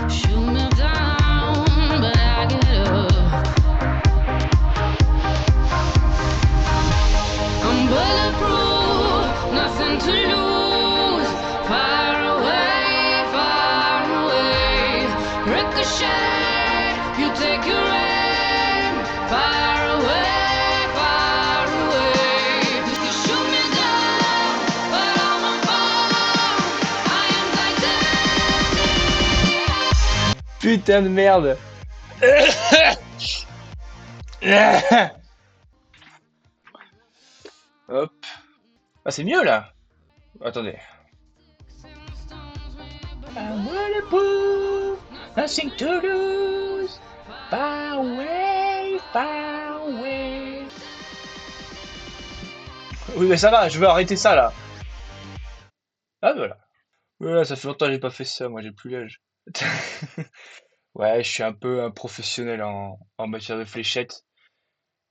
Shoot me down, but I get up. I'm bulletproof, nothing to lose. Far away, ricochet. You take your aim. Far away. You can shoot me down, but I won't fall. I am titanium. Putain de merde. Hop. Ah, c'est mieux là. Attendez. I'm bulletproof, nothing to lose. Far away, far away. Oui, mais ça va, je veux arrêter ça là. Ah, voilà. Voilà, ça fait longtemps que j'ai pas fait ça, moi j'ai plus l'âge. Ouais, je suis un peu un professionnel en matière de fléchettes.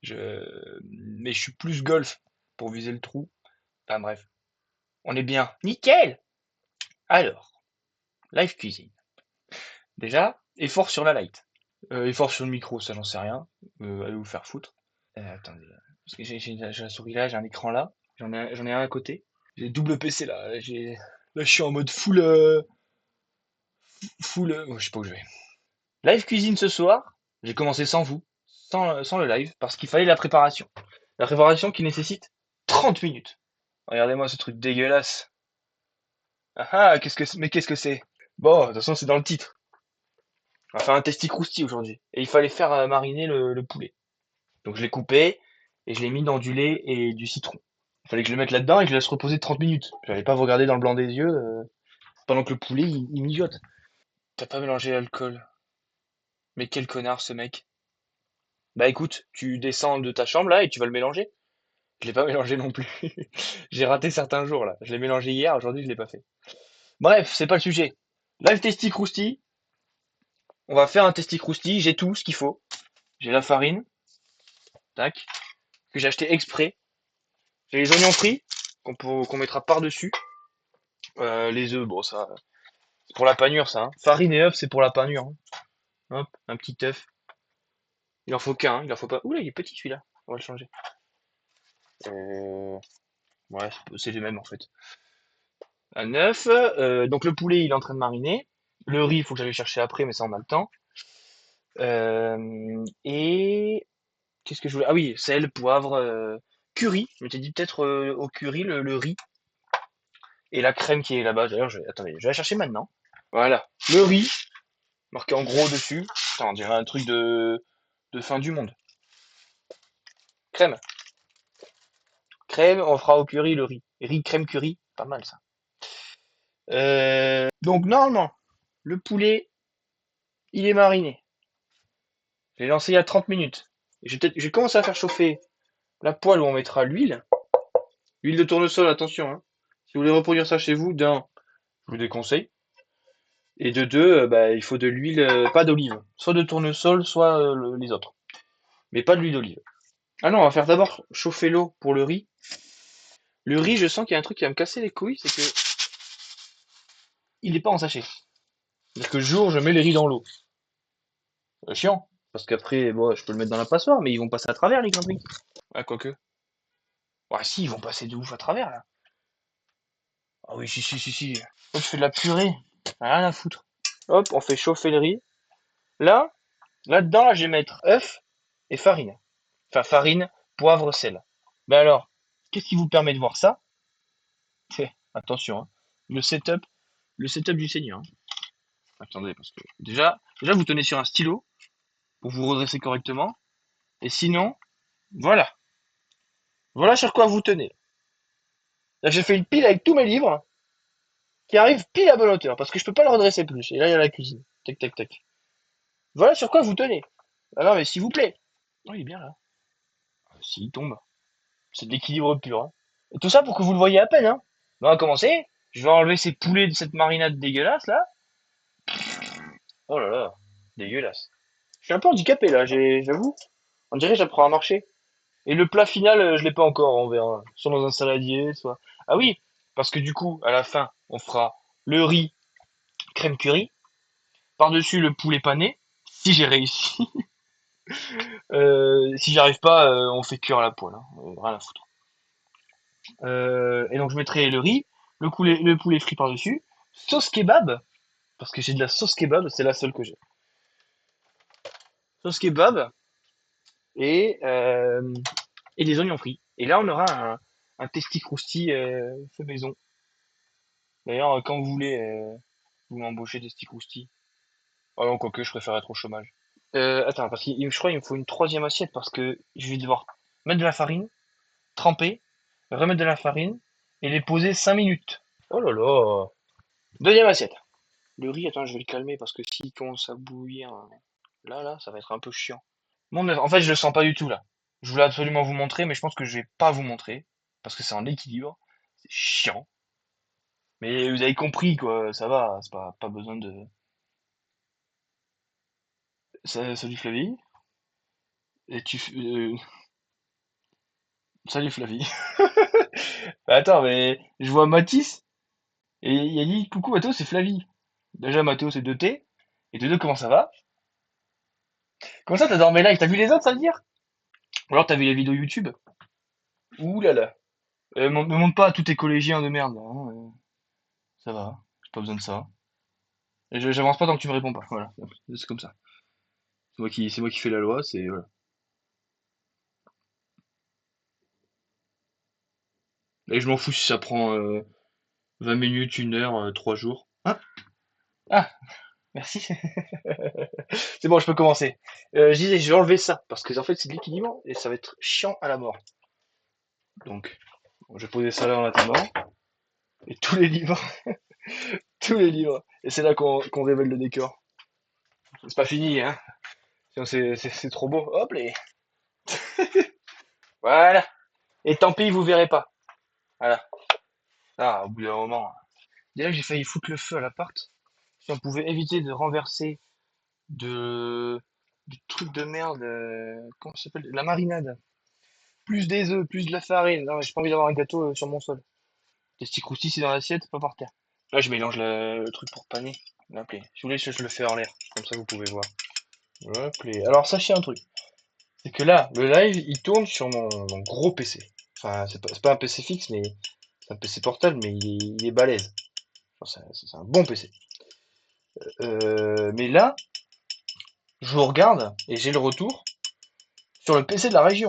Je... Mais je suis plus golf pour viser le trou. Enfin bref, on est bien. Nickel! Alors, live cuisine. Déjà, effort sur la light. Effort sur le micro, ça j'en sais rien. Allez vous faire foutre. Attendez, parce que j'ai la souris là, j'ai un écran là, j'en ai un à côté. J'ai double PC là. Là je suis en mode full. Je sais pas où je vais. Live cuisine ce soir. J'ai commencé sans vous, sans le live, parce qu'il fallait la préparation. La préparation qui nécessite 30 minutes. Regardez-moi ce truc dégueulasse. Ah ah, qu'est-ce que c'est? Bon, de toute façon c'est dans le titre. On va faire un testi crousti aujourd'hui. Et il fallait faire mariner le poulet. Donc je l'ai coupé et je l'ai mis dans du lait et du citron. Il fallait que je le mette là-dedans et que je laisse reposer 30 minutes. J'allais pas vous regarder dans le blanc des yeux pendant que le poulet il mijote. T'as pas mélangé l'alcool. Mais quel connard ce mec. Bah écoute, tu descends de ta chambre là et tu vas le mélanger. Je l'ai pas mélangé non plus. J'ai raté certains jours là. Je l'ai mélangé hier, aujourd'hui je l'ai pas fait. Bref, c'est pas le sujet. Live testi crousti. On va faire un testi crousti. J'ai tout ce qu'il faut. J'ai la farine, tac, que j'ai acheté exprès. J'ai les oignons frits qu'on mettra par-dessus. Les œufs, bon ça, c'est pour la panure ça. Hein. Farine et œufs, c'est pour la panure. Hein. Hop, un petit œuf. Il en faut qu'un, il en faut pas. Oula, il est petit celui-là. On va le changer. Ouais, c'est les mêmes en fait. Un œuf. Donc le poulet, il est en train de mariner. Le riz, il faut que j'aille le chercher après, mais ça on a le temps. Et qu'est-ce que je voulais? Ah oui, sel, poivre, curry. Je m'étais dit peut-être au curry le riz et la crème qui est là-bas. D'ailleurs, attendez, je vais la chercher maintenant. Voilà, le riz marqué en gros dessus. Putain, on dirait un truc de fin du monde. Crème. Crème, on fera au curry le riz. Riz, crème, curry, pas mal ça. Donc normalement, le poulet, il est mariné. Je l'ai lancé il y a 30 minutes. Je vais commencer à faire chauffer la poêle où on mettra l'huile. L'huile de tournesol, attention. Hein. Si vous voulez reproduire ça chez vous, d'un, je vous déconseille. Et de deux, bah, il faut de l'huile, pas d'olive. Soit de tournesol, soit les autres. Mais pas de l'huile d'olive. Ah non, on va faire d'abord chauffer l'eau pour le riz. Le riz, je sens qu'il y a un truc qui va me casser les couilles, c'est que il n'est pas en sachet. C'est-à-dire que le jour, je mets les riz dans l'eau. C'est chiant. Parce qu'après, bon, je peux le mettre dans la passoire, mais ils vont passer à travers, les conneries. Ah, quoique. Ouais, si, ils vont passer de ouf à travers, là. Ah oui, si. Hop, je fais de la purée. Rien à foutre. Hop, on fait chauffer le riz. Là, là-dedans, là, je vais mettre œuf et farine. Enfin, farine, poivre, sel. Ben alors, qu'est-ce qui vous permet de voir ça? Attention, hein. Le setup, le setup du Seigneur. Hein. Attendez, parce que déjà, vous tenez sur un stylo pour vous redresser correctement. Et sinon, voilà. Voilà sur quoi vous tenez. Là, j'ai fait une pile avec tous mes livres qui arrivent pile à bonne hauteur parce que je peux pas le redresser plus. Et là, il y a la cuisine. Tac, tac, tac. Voilà sur quoi vous tenez. Ah non, mais s'il vous plaît. Oh, il est bien là. S'il tombe. C'est de l'équilibre pur. Hein. Et tout ça pour que vous le voyez à peine. Hein. On va commencer. Je vais enlever ces poulets de cette marinade dégueulasse là. Oh là là, dégueulasse. Je suis un peu handicapé là, j'avoue. On dirait que j'apprends à marcher. Et le plat final, je l'ai pas encore, on verra. Soit dans un saladier, soit. Ah oui, parce que du coup, à la fin, on fera le riz crème curry. Par-dessus le poulet pané, si j'ai réussi. Si j'arrive pas, on fait cuire à la poêle, hein, rien à foutre. Et donc je mettrai le riz, le poulet frit par-dessus, sauce kebab, parce que j'ai de la sauce kebab, c'est la seule que j'ai. Sauce kebab et, euh, et des oignons frits. Et là, on aura un testi crousti fait maison. D'ailleurs, quand vous voulez, vous m'embauchez testi crousti. Ah non, quoique, je préfère être au chômage. Attends, parce que je crois qu'il me faut une troisième assiette parce que je vais devoir mettre de la farine, tremper, remettre de la farine et les poser 5 minutes. Oh là là! Deuxième assiette. Le riz, attends, je vais le calmer parce que s'il commence à bouillir, là, ça va être un peu chiant. Mon œuf, en fait, je le sens pas du tout là. Je voulais absolument vous montrer, mais je pense que je vais pas vous montrer parce que c'est en équilibre. C'est chiant. Mais vous avez compris quoi, ça va, c'est pas besoin de. Salut Flavie. Et salut Flavie. Bah, attends, mais je vois Mathis et il a dit coucou Mathéo, c'est Flavie. Déjà Mathéo c'est 2T. Et de deux comment ça va? Comment ça t'as dormi là? T'as vu les autres, ça veut dire? Ou alors t'as vu les vidéos YouTube? Ouh là là. Me montre pas à tous tes collégiens de merde, là, hein, ça va, j'ai pas besoin de ça. Et j'avance pas tant que tu me réponds pas, voilà. C'est comme ça. C'est moi qui fais la loi, c'est voilà. Et je m'en fous si ça prend 20 minutes, 1 heure, 3 jours. Hein? Ah, merci. C'est bon, je peux commencer. Je disais, je vais enlever ça, parce que en fait c'est de l'équilibre et ça va être chiant à la mort. Donc, je vais poser ça là en attendant. Et tous les livres, tous les livres. Et c'est là qu'on révèle le décor. C'est pas fini, hein. Sinon c'est trop beau. Hop les. Voilà. Et tant pis, vous verrez pas. Voilà. Ah, au bout d'un moment. Déjà que j'ai failli foutre le feu à l'appart. Si on pouvait éviter de renverser de du truc de merde, comment ça s'appelle? La marinade. Plus des œufs, plus de la farine. Non, mais j'ai pas envie d'avoir un gâteau sur mon sol. Des petits croustilles, c'est dans l'assiette, pas par terre. Là, je mélange le truc pour paner. Hop, les. Si vous voulez, je le fais en l'air. Comme ça, vous pouvez voir. Hop, les. Alors, sachez un truc. C'est que là, le live, il tourne sur mon gros PC. Enfin, c'est pas un PC fixe, mais c'est un PC portable, mais il est balèze. Enfin, c'est un bon PC. Mais là, je vous regarde et j'ai le retour sur le PC de la région.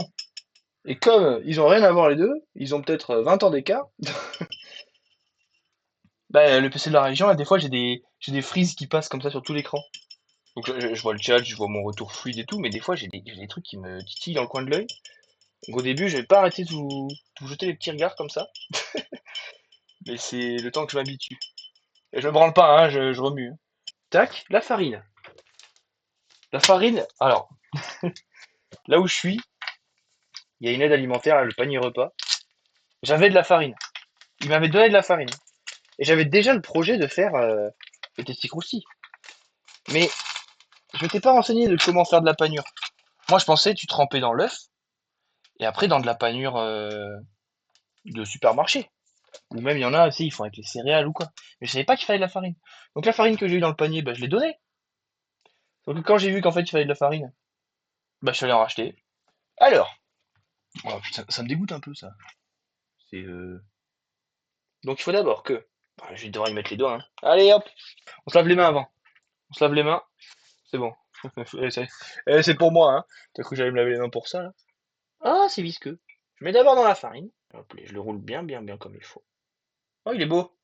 Et comme ils ont rien à voir les deux, ils ont peut-être 20 ans d'écart, bah, le PC de la région, là, des fois, j'ai des frises qui passent comme ça sur tout l'écran. Donc, je vois le chat, je vois mon retour fluide et tout, mais des fois, j'ai des trucs qui me titillent dans le coin de l'œil. Donc, au début, je vais pas arrêter de vous jeter des petits regards comme ça, mais c'est le temps que je m'habitue. Et je me branle pas, hein, je remue. Tac, la farine. La farine, alors, là où je suis, il y a une aide alimentaire, là, le panier repas. J'avais de la farine. Ils m'avaient donné de la farine. Et j'avais déjà le projet de faire le testi mais je m'étais pas renseigné de comment faire de la panure. Moi, je pensais tu trempais dans l'œuf et après dans de la panure de supermarché. Ou même il y en a, tu sais, ils font avec les céréales ou quoi. Mais je savais pas qu'il fallait de la farine. Donc la farine que j'ai eu dans le panier, bah, je l'ai donnée. Donc quand j'ai vu qu'en fait il fallait de la farine, bah, je suis allé en racheter. Alors, oh, putain, ça me dégoûte un peu ça. C'est Donc il faut d'abord que, bah, je vais devoir y mettre les doigts. Hein. Allez hop, on se lave les mains avant. On se lave les mains, c'est bon. C'est pour moi, hein. T'as cru que j'allais me laver les mains pour ça là? Ah, c'est visqueux. Je mets d'abord dans la farine. Hop, je le roule bien, bien, bien comme il faut. Oh, il est beau.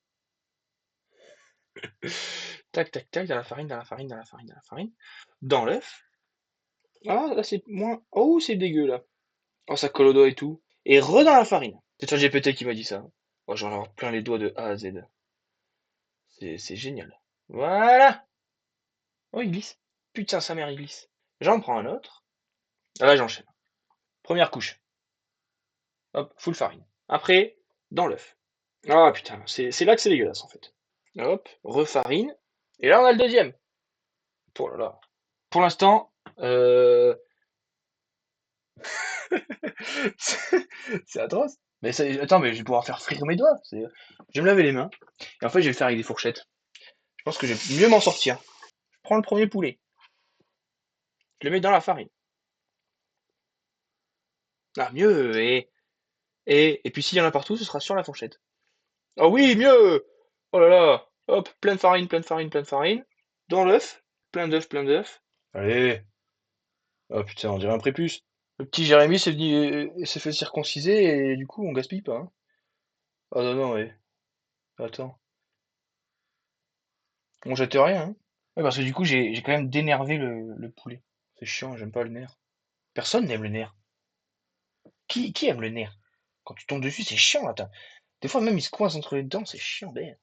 Tac, tac, tac, dans la farine, dans la farine, dans la farine, dans la farine. Dans l'œuf. Ah, là, c'est moins. Oh, c'est dégueu, là. Oh, ça colle au doigt et tout. Et re dans la farine. C'est ChatGPT qui m'a dit ça. Hein. Oh, j'en ai avoir plein les doigts de A à Z. C'est génial. Voilà. Oh, il glisse. Putain, sa mère, il glisse. J'en prends un autre. Ah, là, j'enchaîne. Première couche. Hop, full farine. Après, dans l'œuf. Ah, putain, c'est là que c'est dégueulasse, en fait. Hop, refarine. Et là, on a le deuxième. Oh là là. Pour l'instant, c'est atroce. Mais attends, mais je vais pouvoir faire frire mes doigts. Je vais me laver les mains. Et en fait, je vais le faire avec des fourchettes. Je pense que je vais mieux m'en sortir. Je prends le premier poulet. Je le mets dans la farine. Ah, mieux, et puis s'il y en a partout, ce sera sur la fourchette. Ah oui, mieux! Oh là là! Hop, plein de farine, plein de farine, plein de farine. Dans l'œuf. Plein d'œufs, plein d'œufs. Allez! Oh putain, on dirait un prépuce. Le petit Jérémy s'est venu, s'est fait circonciser et du coup on gaspille pas, hein. Ah non, non, ouais. Attends. On jette rien, hein. Ouais, parce que du coup j'ai quand même dénervé le poulet. C'est chiant, j'aime pas le nerf. Personne n'aime le nerf. Qui aime le nerf? Quand tu tombes dessus, c'est chiant, là. Des fois même il se coince entre les dents, c'est chiant, d'ailleurs.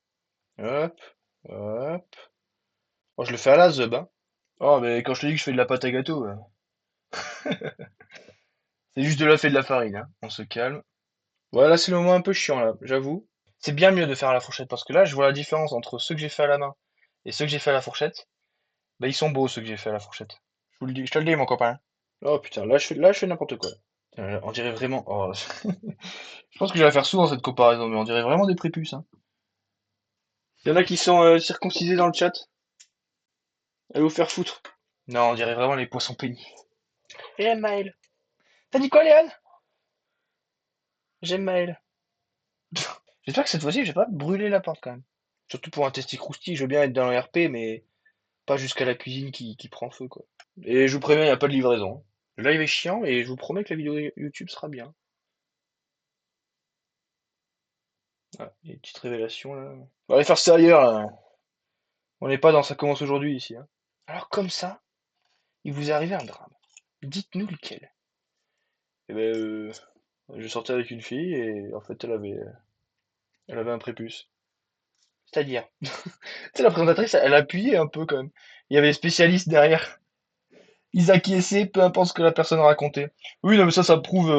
Hop, hop. Oh, je le fais à la zeub, hein. Oh, mais quand je te dis que je fais de la pâte à gâteau, c'est juste de l'œuf et de la farine, hein. On se calme. Voilà, c'est le moment un peu chiant, là, j'avoue. C'est bien mieux de faire à la fourchette, parce que là, je vois la différence entre ceux que j'ai fait à la main et ceux que j'ai fait à la fourchette. Bah, ils sont beaux, ceux que j'ai fait à la fourchette. Je vous le dis, je te le dis, mon copain. Oh putain, là, je fais n'importe quoi. On dirait vraiment. Oh, je pense que je vais la faire souvent cette comparaison, mais on dirait vraiment des prépuces, hein. Il y en a qui sont circoncisés dans le chat. Allez vous faire foutre. Non, on dirait vraiment les poissons pénis. J'aime Maël. T'as dit quoi, Léane? J'aime Maël. J'espère que cette fois-ci, je vais pas brûler la porte quand même. Surtout pour un testi croustille, je veux bien être dans le RP, mais pas jusqu'à la cuisine qui prend feu, quoi. Et je vous préviens, il n'y a pas de livraison. Le live est chiant et je vous promets que la vidéo YouTube sera bien. Ah, il y a une petite révélation là. On va aller faire ça ailleurs là. On n'est pas dans ça commence aujourd'hui ici, hein. Alors comme ça, il vous est arrivé un drame. Dites-nous lequel. Eh ben, je sortais avec une fille et en fait elle avait un prépuce. C'est-à-dire, tu sais, la présentatrice, elle appuyait un peu quand même. Il y avait les spécialistes derrière. Ils acquiesçaient, peu importe ce que la personne racontait. Oui, non, mais ça prouve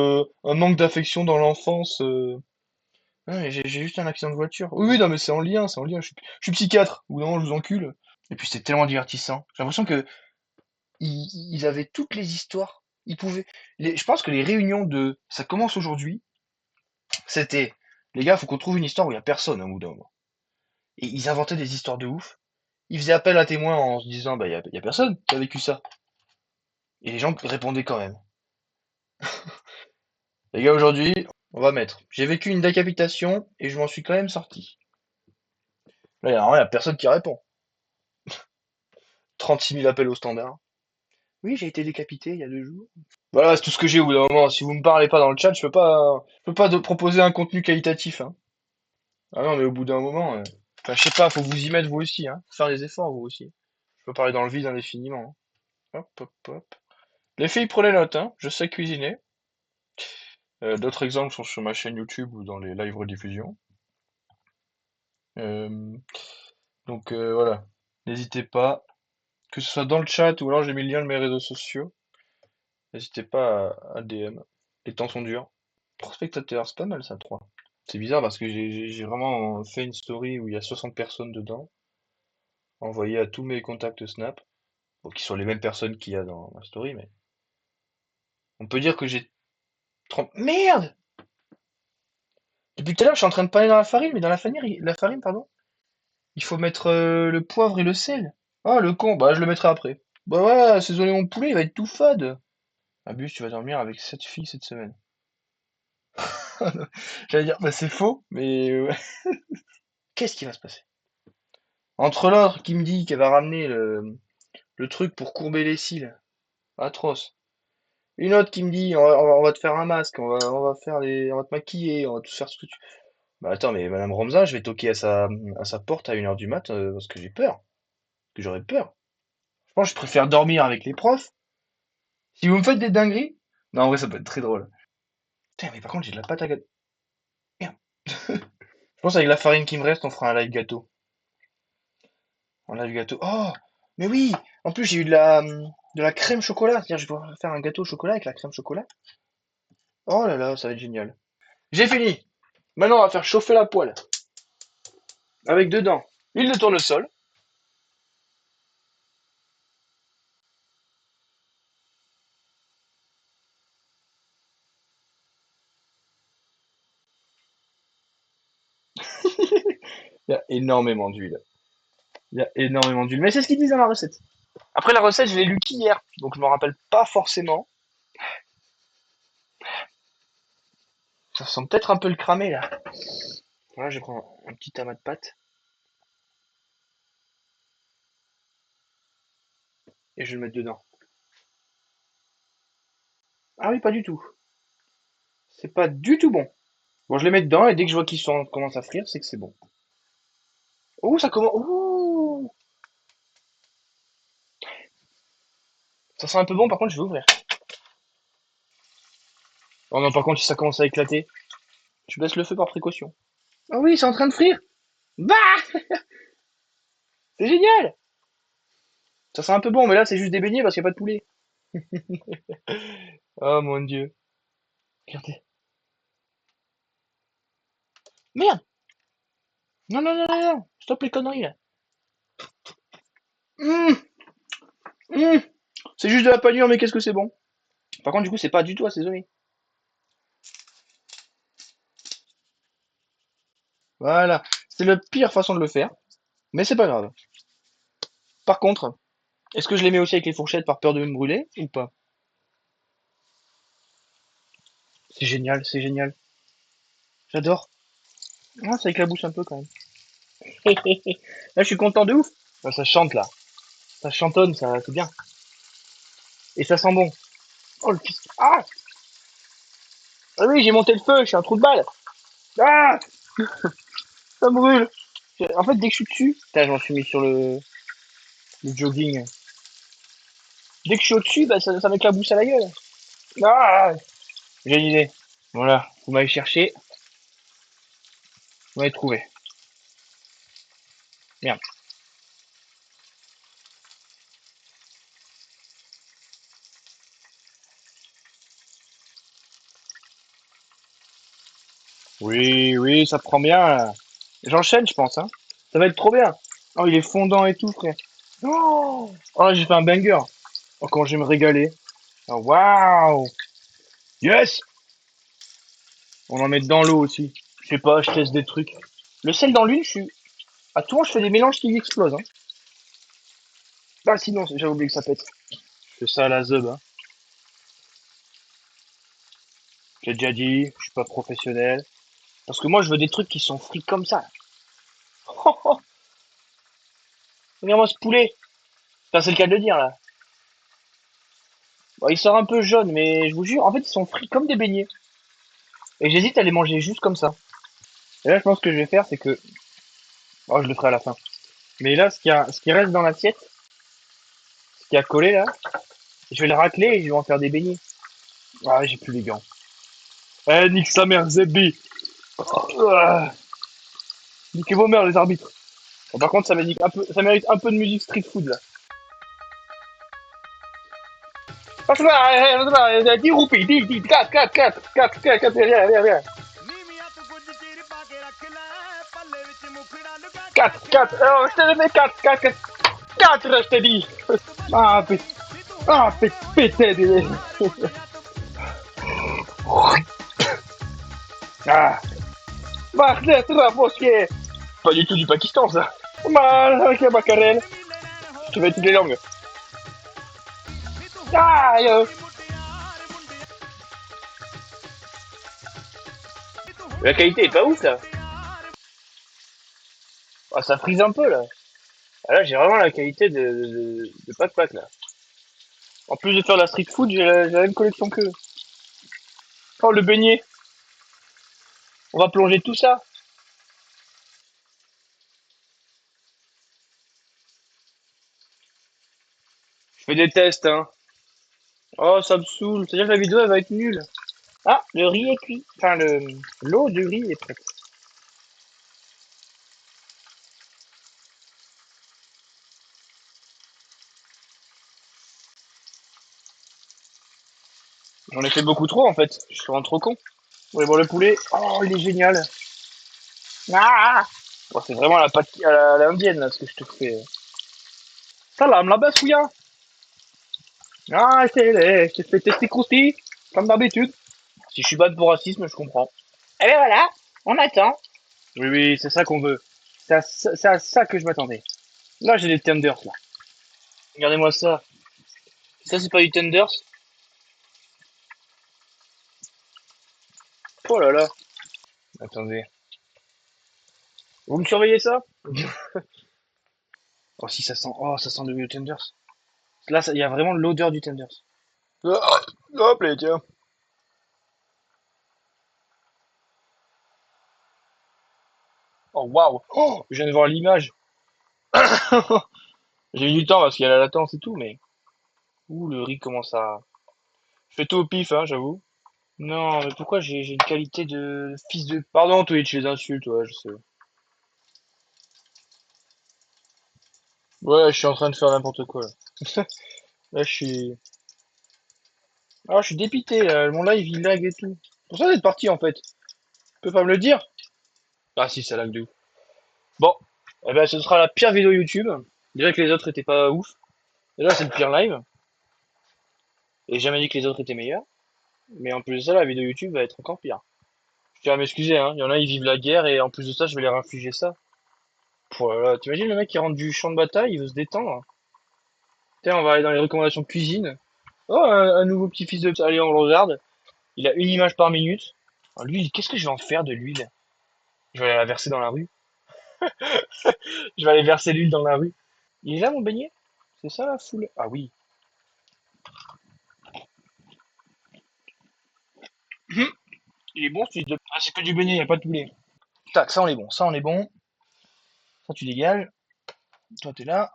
un manque d'affection dans l'enfance. Ah, mais j'ai juste un accident de voiture. Oui, oui, non, mais c'est en lien, c'est en lien. Je suis psychiatre. Ou non, je vous encule. Et puis c'était tellement divertissant. J'ai l'impression que ils avaient toutes les histoires. Ils pouvaient. Je pense que les réunions de ça commence aujourd'hui, c'était les gars, faut qu'on trouve une histoire où il y a personne au bout d'un moment. Et ils inventaient des histoires de ouf. Ils faisaient appel à témoins en se disant bah y a personne qui a vécu ça. Et les gens répondaient quand même. Les gars, aujourd'hui, on va mettre. J'ai vécu une décapitation et je m'en suis quand même sorti. Là, y a personne qui répond. 36 000 appels au standard. Oui, j'ai été décapité il y a 2 jours. Voilà, c'est tout ce que j'ai au bout d'un moment. Si vous me parlez pas dans le chat, je peux pas proposer un contenu qualitatif, hein. Ah non, mais au bout d'un moment, enfin, je sais pas, faut vous y mettre vous aussi, hein. Faut faire des efforts vous aussi. Je peux parler dans le vide indéfiniment, hein. Hop, hop, hop. Les filles, prenez note, hein. Je sais cuisiner. D'autres exemples sont sur ma chaîne YouTube ou dans les live rediffusions. Euh, donc voilà, n'hésitez pas, que ce soit dans le chat ou alors j'ai mis le lien de mes réseaux sociaux. N'hésitez pas à DM. Les temps sont durs. 3 spectateurs, c'est pas mal ça, 3. C'est bizarre parce que j'ai vraiment fait une story où il y a 60 personnes dedans, envoyé à tous mes contacts Snap, bon, qui sont les mêmes personnes qu'il y a dans ma story, mais on peut dire que j'ai 30. Merde! Depuis tout à l'heure, je suis en train de parler dans la farine, mais dans la farine, pardon, il faut mettre le poivre et le sel. Ah, le con, bah je le mettrai après. Bah voilà, assaisonner mon poulet, il va être tout fade. Abus, tu vas dormir avec cette fille cette semaine. J'allais dire, bah c'est faux, mais ouais. Qu'est-ce qui va se passer? Entre l'autre qui me dit qu'elle va ramener le truc pour courber les cils, atroce. Une autre qui me dit on va te faire un masque, on va te maquiller, on va tout faire ce que tu. Bah attends, mais Madame Ramza, je vais toquer à sa porte à 1 heure du mat parce que j'ai peur, que j'aurais peur. Je pense que je préfère dormir avec les profs. Si vous me faites des dingueries, non en vrai ça peut être très drôle. Putain, mais par contre j'ai de la pâte à gâteau. Merde. Je pense avec la farine qui me reste, on fera un live gâteau. Un live gâteau. Oh, mais oui. En plus j'ai eu de la crème chocolat. C'est-à-dire je vais faire un gâteau au chocolat avec la crème chocolat. Oh là là, ça va être génial. J'ai fini. Maintenant, on va faire chauffer la poêle. Avec dedans l'huile de tournesol. Il y a énormément d'huile. Il y a énormément d'huile. Mais c'est ce qu'ils disent dans la recette. Après, la recette, je l'ai lue qu'hier, donc je m'en rappelle pas forcément. Ça sent peut-être un peu le cramé, là. Voilà, je prends un petit amas de pâte et je vais le mettre dedans. Ah oui, pas du tout. C'est pas du tout bon. Bon, je les mets dedans et dès que je vois commencent à frire, c'est que c'est bon. Oh, ça commence. Ouh, ça sent un peu bon, par contre, je vais ouvrir. Oh non, par contre, si ça commence à éclater, je baisse le feu par précaution. Ah oui, c'est en train de frire. Bah, c'est génial. Ça sent un peu bon, mais là, c'est juste des beignets parce qu'il n'y a pas de poulet. Oh mon dieu. Regardez. Merde. Non, non, non, non, non. Stop les conneries, là. Mmh, mmh. C'est juste de la panure, mais qu'est-ce que c'est bon. Par contre, du coup, c'est pas du tout assaisonné. Voilà. C'est la pire façon de le faire, mais c'est pas grave. Par contre, est-ce que je les mets aussi avec les fourchettes par peur de me brûler ou pas? C'est génial, c'est génial. J'adore. Ah, ça éclabousse un peu quand même. Là, je suis content de ouf. Ah, ça chante là. Ça chantonne, ça, c'est bien. Et ça sent bon. Oh le fils. Ah! Ah oui, j'ai monté le feu, je suis un trou de balle. Ah! Ça me brûle. En fait, dès que je suis dessus, putain, je m'en suis mis sur le jogging. Dès que je suis au-dessus, bah, ça m'éclabousse à la gueule. Ah! J'ai une idée. Voilà, vous m'avez cherché, vous m'avez trouvé. Merde. Oui, oui, ça prend bien, là. J'enchaîne, je pense, hein. Ça va être trop bien. Oh, il est fondant et tout, frère. Oh, oh j'ai fait un banger. Oh, quand je vais me régaler. Oh, waouh. Yes! On en met dans l'eau aussi. Je sais pas, je teste des trucs. Le sel dans l'huile, je suis. À tout moment, je fais des mélanges qui explosent, hein. Ah, sinon, j'avais oublié que ça pète. Je fais ça à la zeub, hein. J'ai déjà dit, je suis pas professionnel. Parce que moi, je veux des trucs qui sont frits comme ça. Oh, oh, regarde-moi ce poulet. Enfin, c'est le cas de le dire, là. Bon, il sort un peu jaune, mais je vous jure, en fait, ils sont frits comme des beignets. Et j'hésite à les manger juste comme ça. Et là, je pense que je vais faire, c'est que. Oh, je le ferai à la fin. Mais là, ce qui reste dans l'assiette, ce qui a collé là, je vais le racler et je vais en faire des beignets. Ah, j'ai plus les gants. Eh, nique sa mère, Zebbi. Ah, niquez vos mères, les arbitres. Bon, par contre, ça mérite un peu de musique street food là. Parce que là, 10 roupies, 10, 4, 4, 4, 4, 4, 4, viens, viens, viens. 4, 4, oh, je te le mets 4, 4, 4, 4, je te dis. Ah, pété, ah, pété, ah, Mardet, Rabosquet. Pas du tout du Pakistan, ça. Mal, avec la macarel. Je te mets toutes les langues. Aïe. La qualité est pas ouf, là. Ah, ça frise un peu, là. Ah, là, j'ai vraiment la qualité de Pat Pat, là. En plus de faire de la street food, j'ai la même collection qu'eux. Oh, le beignet. On va plonger tout ça. Je fais des tests, hein. Oh, ça me saoule. C'est-à-dire que la vidéo, elle va être nulle. Ah, le riz est cuit. Enfin, l'eau du riz est prête. J'en ai fait beaucoup trop, en fait. Je suis vraiment trop con. Ouais, bon, le poulet. Oh, il est génial. Ah! Bon, c'est vraiment la pâte à l'indienne, là, ce que je te fais. Salam, la bafouilla. Ah, je te fais tester croustilles, comme d'habitude. Si je suis bad pour racisme, je comprends. Eh ben voilà, on attend. Oui, oui, c'est ça qu'on veut. C'est à ça que je m'attendais. Là, j'ai des tenders, là. Regardez-moi ça. Ça, c'est pas du tenders? Oh là là. Attendez. Vous me surveillez ça? Oh, si, ça sent le tenders. Là, il y a vraiment l'odeur du tenders. Ah, hop là, tiens. Oh, waouh. Oh, je viens de voir l'image. J'ai eu du temps parce qu'il y a la latence et tout, mais... Ouh, le riz commence à... Je fais tout au pif, hein, j'avoue. Non, mais pourquoi j'ai une qualité de fils de... Pardon, Twitch, les insultes, ouais, je sais. Ouais, je suis en train de faire n'importe quoi, là. Là, je suis... Ah, je suis dépité, là. Mon live, il lag et tout. Pour ça d'être parti, en fait. Tu peux pas me le dire? Ah, si, ça lag de ouf. Bon. Eh ben, ce sera la pire vidéo YouTube. Déjà que les autres étaient pas ouf. Déjà, c'est le pire live. Et j'ai jamais dit que les autres étaient meilleurs. Mais en plus de ça, la vidéo YouTube va être encore pire. Je tiens à m'excuser, hein. Il y en a, ils vivent la guerre et en plus de ça, je vais leur infliger ça. Oh là là, t'imagines le mec qui rentre du champ de bataille, il veut se détendre. Tiens, on va aller dans les recommandations de cuisine. Oh, un nouveau petit-fils de... Allez, on le regarde. Il a une image par minute. Oh, l'huile, qu'est-ce que je vais en faire de l'huile? Je vais aller la verser dans la rue. Je vais aller verser l'huile dans la rue. Il est là, mon beignet? C'est ça, la foule? Ah oui. Hum, il est bon, ce fils de... Ah, c'est que du beignet, y a pas de poulet. Tac, ça, on est bon. Ça, on est bon. Ça, tu dégages. Toi, t'es là.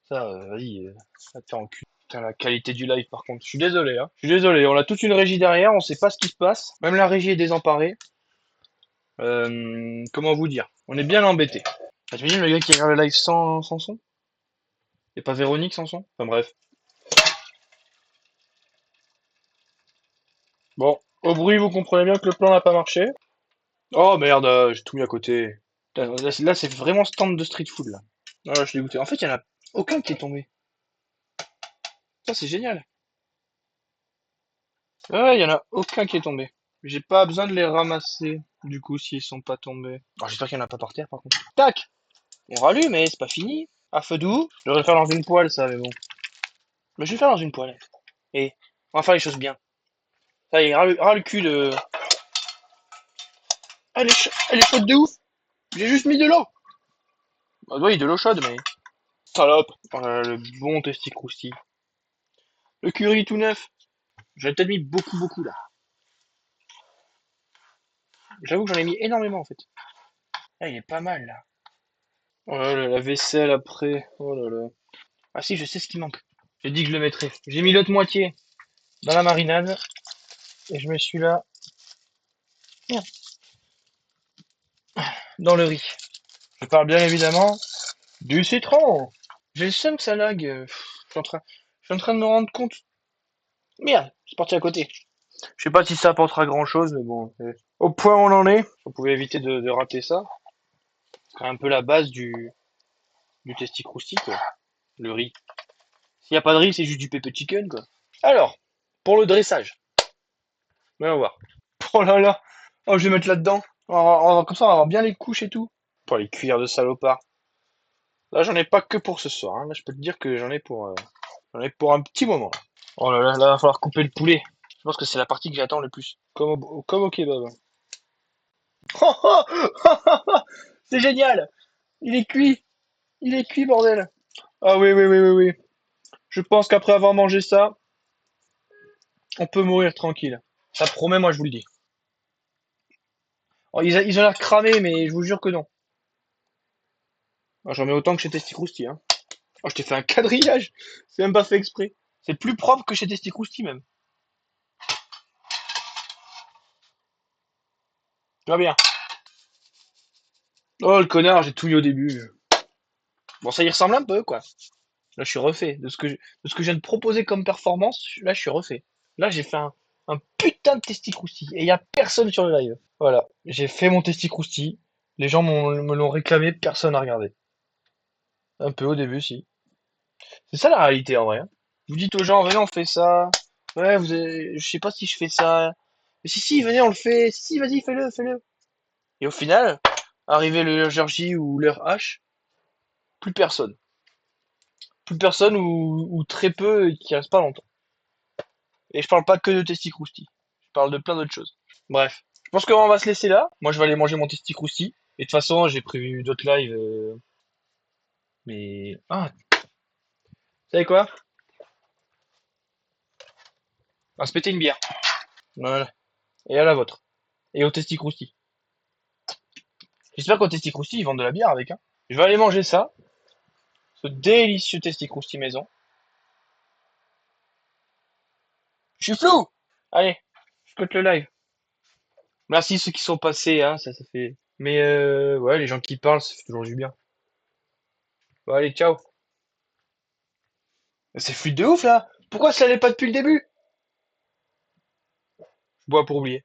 Ça, vas-y, ça te fait en cul. Putain, la qualité du live, par contre. Je suis désolé, hein. Je suis désolé. On a toute une régie derrière, on sait pas ce qui se passe. Même la régie est désemparée. Comment vous dire? On est bien embêté. Ah, t'imagines le gars qui regarde le live sans son? Et pas Véronique sans son? Enfin bref. Bon, au bruit, vous comprenez bien que le plan n'a pas marché. Oh merde, j'ai tout mis à côté. Putain, là, c'est vraiment stand de street food, là. Ah, là, je suis dégoûté. En fait, il y en a aucun qui est tombé. Ça, c'est génial. Ouais, il y en a aucun qui est tombé. J'ai pas besoin de les ramasser, du coup, s'ils sont pas tombés. Oh, j'espère qu'il y en a pas par terre, par contre. Tac! On rallume, mais c'est pas fini. À feu doux. Je devrais le faire dans une poêle, ça, mais bon. Mais je vais le faire dans une poêle. Et on va faire les choses bien. Ça y est, ras le cul de... Elle est chaude de ouf! J'ai juste mis de l'eau! Bah oui, de l'eau chaude, mais... Salope! Oh là là, le bon testi crousti. Le curry tout neuf. J'en ai peut-être mis beaucoup, là. J'avoue que j'en ai mis énormément, en fait. Ah, il est pas mal, là. Oh là là, la vaisselle après. Oh là là. Ah si, je sais ce qui manque. J'ai dit que je le mettrais. J'ai mis l'autre moitié dans la marinade. Et je me suis là, dans le riz. Je parle bien évidemment du citron. J'ai le seum que ça lag. Je suis en train de me rendre compte. Merde, c'est parti à côté. Je sais pas si ça apportera grand chose, mais bon. Au point où on en est, on pouvait éviter de rater ça. C'est un peu la base du testi quoi. Le riz. S'il n'y a pas de riz, c'est juste du pepper chicken, quoi. Alors, pour le dressage. On va voir. Oh là là. Oh, je vais mettre là-dedans. Comme ça, on va avoir bien les couches et tout. Pour les cuillères de salopard. Là, j'en ai pas que pour ce soir, hein. Là, je peux te dire que j'en ai pour un petit moment. Oh là là, là, va falloir couper le poulet. Je pense que c'est la partie que j'attends le plus. Comme au kebab. Oh, oh, c'est génial! Il est cuit! Il est cuit, bordel! Ah oui. Je pense qu'après avoir mangé ça, on peut mourir tranquille. Ça promet, moi, je vous le dis. Oh, ils ont l'air cramés, mais je vous jure que non. Ah, j'en mets autant que chez Testi Crousti, hein. Oh, je t'ai fait un quadrillage! C'est même pas fait exprès. C'est plus propre que chez Testi Crousti, même. Tu vas bien. Oh, le connard, j'ai tout mis au début. Bon, ça y ressemble un peu, quoi. Là, je suis refait. De ce que je viens de proposer comme performance, là, je suis refait. Là, j'ai fait un putain de testicrousti. Et il y a personne sur le live. Voilà. J'ai fait mon testicrousti. Les gens me l'ont réclamé, personne n'a regardé. Un peu au début, si. C'est ça la réalité, en vrai, hein. Vous dites aux gens, venez, on fait ça. Ouais, je sais pas si je fais ça. Mais si, venez, on le fait. Si, vas-y, fais-le. Et au final, arrivé le jour J ou l'heure H, plus personne. Plus personne ou très peu et qui reste pas longtemps. Et je parle pas que de testicrousti. Je parle de plein d'autres choses. Bref. Je pense qu'on va se laisser là. Moi, je vais aller manger mon testicrousti. Et de toute façon, j'ai prévu d'autres lives. Mais... Ah, vous savez quoi? On va se péter une bière. Voilà. Et à la vôtre. Et au testicrousti. J'espère qu'au testicrousti, ils vendent de la bière avec, hein. Je vais aller manger ça. Ce délicieux testicrousti maison. Je suis flou! Allez, je cut le live. Merci ceux qui sont passés, hein, ça fait. Mais ouais, les gens qui parlent, ça fait toujours du bien. Bon, allez, ciao. C'est fluide de ouf là! Pourquoi ça allait pas depuis le début? Je bois pour oublier.